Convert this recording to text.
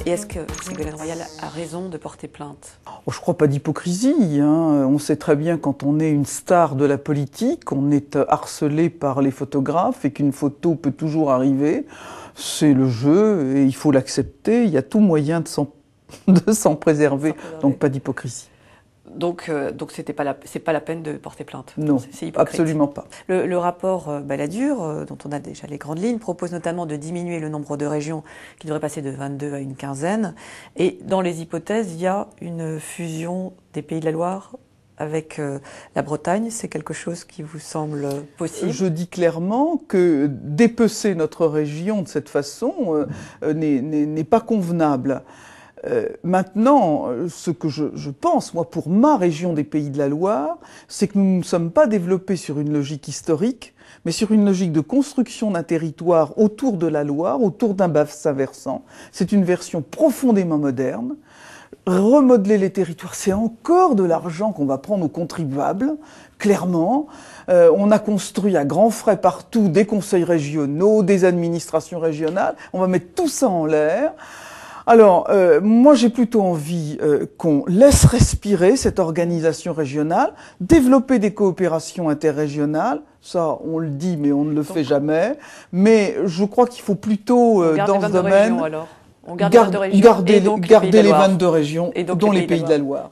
Et est-ce que Ségolène Royal a raison de porter plainte? Oh, je crois pas d'hypocrisie, hein. On sait très bien quand on est une star de la politique, on est harcelé par les photographes et qu'une photo peut toujours arriver. C'est le jeu et il faut l'accepter. Il y a tout moyen de s'en préserver, donc pas d'hypocrisie. Donc c'est pas la peine de porter plainte. Non, absolument pas. Le rapport Balladur, dont on a déjà les grandes lignes, propose notamment de diminuer le nombre de régions qui devrait passer de 22 à une quinzaine. Et dans les hypothèses, il y a une fusion des Pays de la Loire avec la Bretagne. C'est quelque chose qui vous semble possible? Je dis clairement que dépecer notre région de cette façon n'est pas convenable. Maintenant, ce que je pense, moi, pour ma région des Pays de la Loire, c'est que nous ne sommes pas développés sur une logique historique, mais sur une logique de construction d'un territoire autour de la Loire, autour d'un bassin versant. C'est une version profondément moderne. Remodeler les territoires, c'est encore de l'argent qu'on va prendre aux contribuables, clairement. On a construit à grands frais partout des conseils régionaux, des administrations régionales. On va mettre tout ça en l'air. Alors, moi j'ai plutôt envie qu'on laisse respirer cette organisation régionale, développer des coopérations interrégionales, ça on le dit mais on ne le fait jamais, mais je crois qu'il faut plutôt dans ce domaine on garde les 22 régions garder les 22 régions, dont les Pays de la Loire.